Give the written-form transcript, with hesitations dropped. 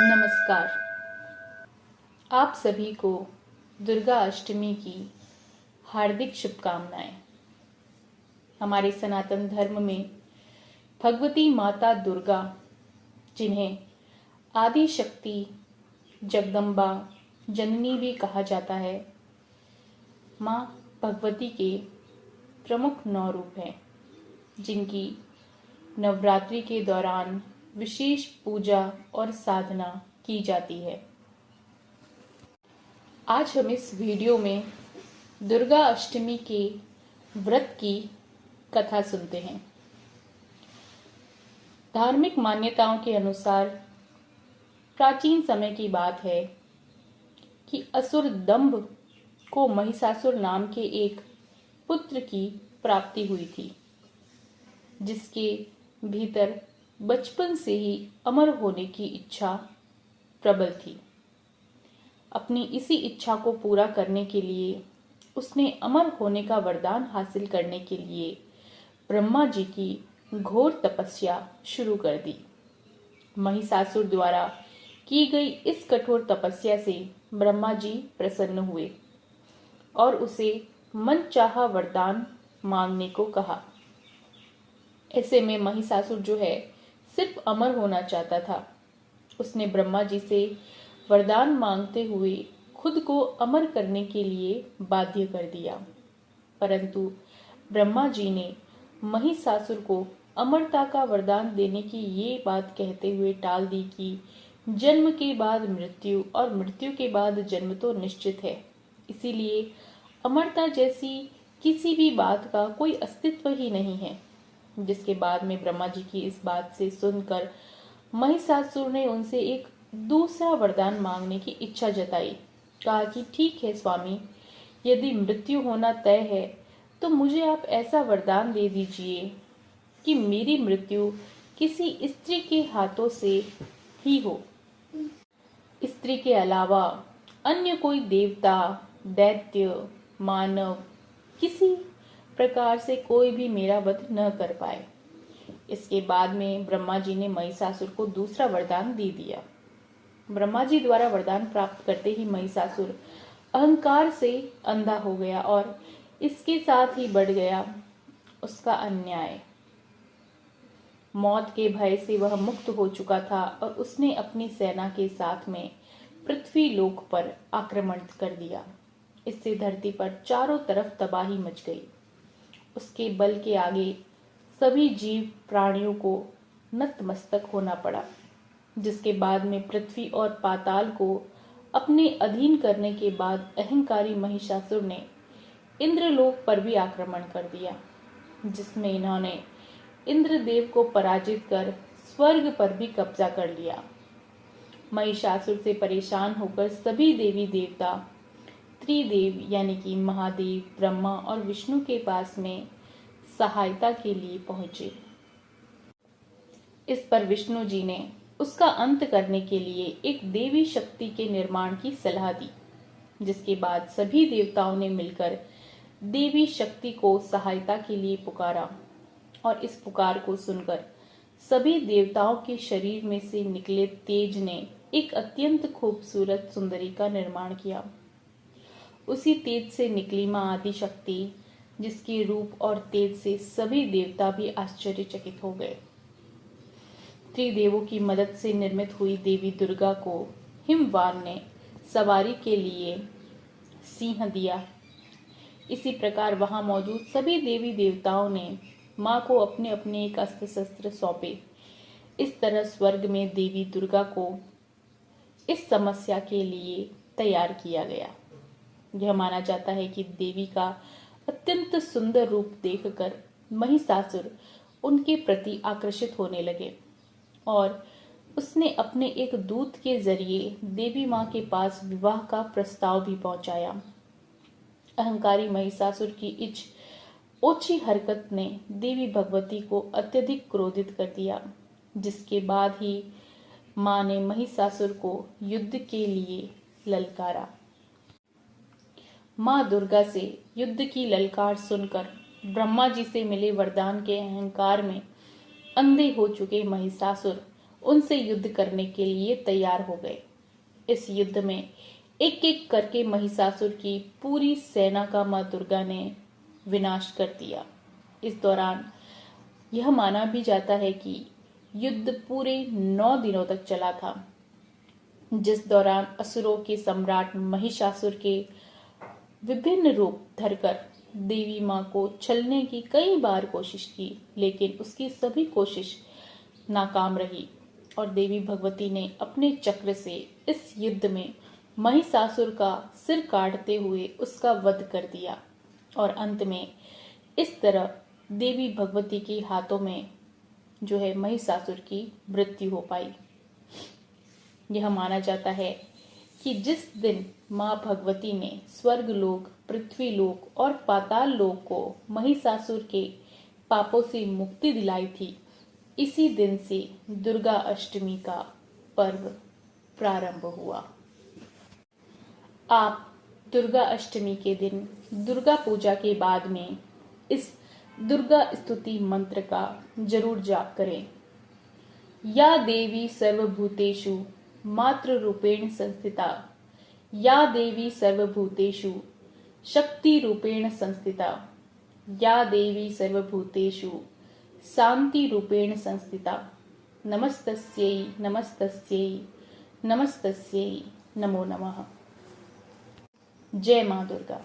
नमस्कार। आप सभी को दुर्गा अष्टमी की हार्दिक शुभकामनाएं। हमारे सनातन धर्म में भगवती माता दुर्गा, जिन्हें आदि शक्ति, जगदम्बा, जननी भी कहा जाता है, माँ भगवती के प्रमुख 9 रूप हैं, जिनकी नवरात्रि के दौरान विशेष पूजा और साधना की जाती है। आज हम इस वीडियो में दुर्गा अष्टमी के व्रत की कथा सुनते हैं। धार्मिक मान्यताओं के अनुसार प्राचीन समय की बात है कि असुर दंभ को महिषासुर नाम के एक पुत्र की प्राप्ति हुई थी, जिसके भीतर बचपन से ही अमर होने की इच्छा प्रबल थी। अपनी इसी इच्छा को पूरा करने के लिए उसने अमर होने का वरदान हासिल करने के लिए ब्रह्मा जी की घोर तपस्या शुरू कर दी। महिषासुर द्वारा की गई इस कठोर तपस्या से ब्रह्मा जी प्रसन्न हुए और उसे मनचाहा वरदान मांगने को कहा। ऐसे में महिषासुर जो है सिर्फ अमर होना चाहता था। उसने ब्रह्मा जी से वरदान मांगते हुए खुद को अमर करने के लिए बाध्य कर दिया, परंतु ब्रह्मा जी ने महिषासुर को अमरता का वरदान देने की ये बात कहते हुए टाल दी कि जन्म के बाद मृत्यु और मृत्यु के बाद जन्म तो निश्चित है, इसीलिए अमरता जैसी किसी भी बात का कोई अस्तित्व ही नहीं है। जिसके बाद में ब्रह्मा जी की इस बात से सुनकर महिषासुर ने उनसे एक दूसरा वरदान मांगने की इच्छा जताई। कहा कि ठीक है स्वामी, यदि मृत्यु होना तय है तो मुझे आप ऐसा वरदान दे दीजिए कि मेरी मृत्यु किसी स्त्री के हाथों से ही हो। स्त्री के अलावा अन्य कोई देवता, दैत्य, मानव किसी प्रकार से कोई भी मेरा वध न कर पाए। इसके बाद में ब्रह्मा जी ने महिषासुर को दूसरा वरदान दे दिया। ब्रह्मा जी द्वारा वरदान प्राप्त करते ही महिषासुर अहंकार से अंधा हो गया और इसके साथ ही बढ़ गया उसका अन्याय। मौत के भय से वह मुक्त हो चुका था और उसने अपनी सेना के साथ में पृथ्वी लोक पर आक्रमण कर दिया। इससे धरती पर चारों तरफ तबाही मच गई। उसके बल के आगे सभी जीव प्राणियों को नतमस्तक होना पड़ा, जिसके बाद में पृथ्वी और पाताल को अपने अधीन करने के बाद अहंकारी महिषासुर ने इंद्रलोक पर भी आक्रमण कर दिया, जिसमें इन्होंने इंद्रदेव को पराजित कर स्वर्ग पर भी कब्जा कर लिया। महिषासुर से परेशान होकर सभी देवी देवता त्रिदेव यानी कि महादेव, ब्रह्मा और विष्णु के पास में सहायता के लिए पहुंचे। इस पर विष्णु जी ने उसका अंत करने के लिए एक देवी शक्ति के निर्माण की सलाह दी, जिसके बाद सभी देवताओं ने मिलकर देवी शक्ति को सहायता के लिए पुकारा और इस पुकार को सुनकर सभी देवताओं के शरीर में से निकले तेज ने एक अत्यंत खूबसूरत सुंदरी का निर्माण किया। उसी तेज से निकली मां आदि शक्ति, जिसके रूप और तेज से सभी देवता भी आश्चर्यचकित हो गए। त्रिदेवों की मदद से निर्मित हुई देवी दुर्गा को हिमवान ने सवारी के लिए सिंह दिया। इसी प्रकार वहां मौजूद सभी देवी देवताओं ने मां को अपने अपने एक अस्त्र शस्त्र सौंपे। इस तरह स्वर्ग में देवी दुर्गा को इस समस्या के लिए तैयार किया गया। यह माना जाता है कि देवी का अत्यंत सुंदर रूप देखकर महिषासुर उनके प्रति आकर्षित होने लगे और उसने अपने एक दूत के जरिए देवी मां के पास विवाह का प्रस्ताव भी पहुंचाया। अहंकारी महिषासुर की इस ओछी हरकत ने देवी भगवती को अत्यधिक क्रोधित कर दिया, जिसके बाद ही मां ने महिषासुर को युद्ध के लिए ललकारा। मां दुर्गा से युद्ध की ललकार सुनकर ब्रह्मा जी से मिले वरदान के अहंकार में अंधे हो चुके महिषासुर उनसे युद्ध करने के लिए तैयार हो गए। इस युद्ध में एक एक करके महिषासुर की पूरी सेना का मां दुर्गा ने विनाश कर दिया। इस दौरान यह माना भी जाता है कि युद्ध पूरे 9 दिनों तक चला था, जिस दौरान असुरों के सम्राट महिषासुर के विभिन्न रूप धरकर देवी मां को छलने की कई बार कोशिश की, लेकिन उसकी सभी कोशिश नाकाम रही और देवी भगवती ने अपने चक्र से इस युद्ध में महिषासुर का सिर काटते हुए उसका वध कर दिया और अंत में इस तरह देवी भगवती के हाथों में जो है महिषासुर की मृत्यु हो पाई। यह माना जाता है कि जिस दिन मां भगवती ने स्वर्ग लोक, पृथ्वी लोक और पाताल लोक को महिषासुर के पापों से मुक्ति दिलाई थी, इसी दिन से दुर्गा अष्टमी का पर्व प्रारंभ हुआ। आप दुर्गा अष्टमी के दिन दुर्गा पूजा के बाद में इस दुर्गा स्तुति मंत्र का जरूर जाप करें। या देवी सर्वभूतेषु मातृ रूपेण संस्थिता, या देवी सर्वभूतेषु शक्ति रूपेण संस्थिता, या देवी सर्वभूतेषु शांति रूपेण संस्थिता। नमस्तस्यै नमस्तस्यै नमस्तस्यै नमो नमः। जय मां दुर्गा।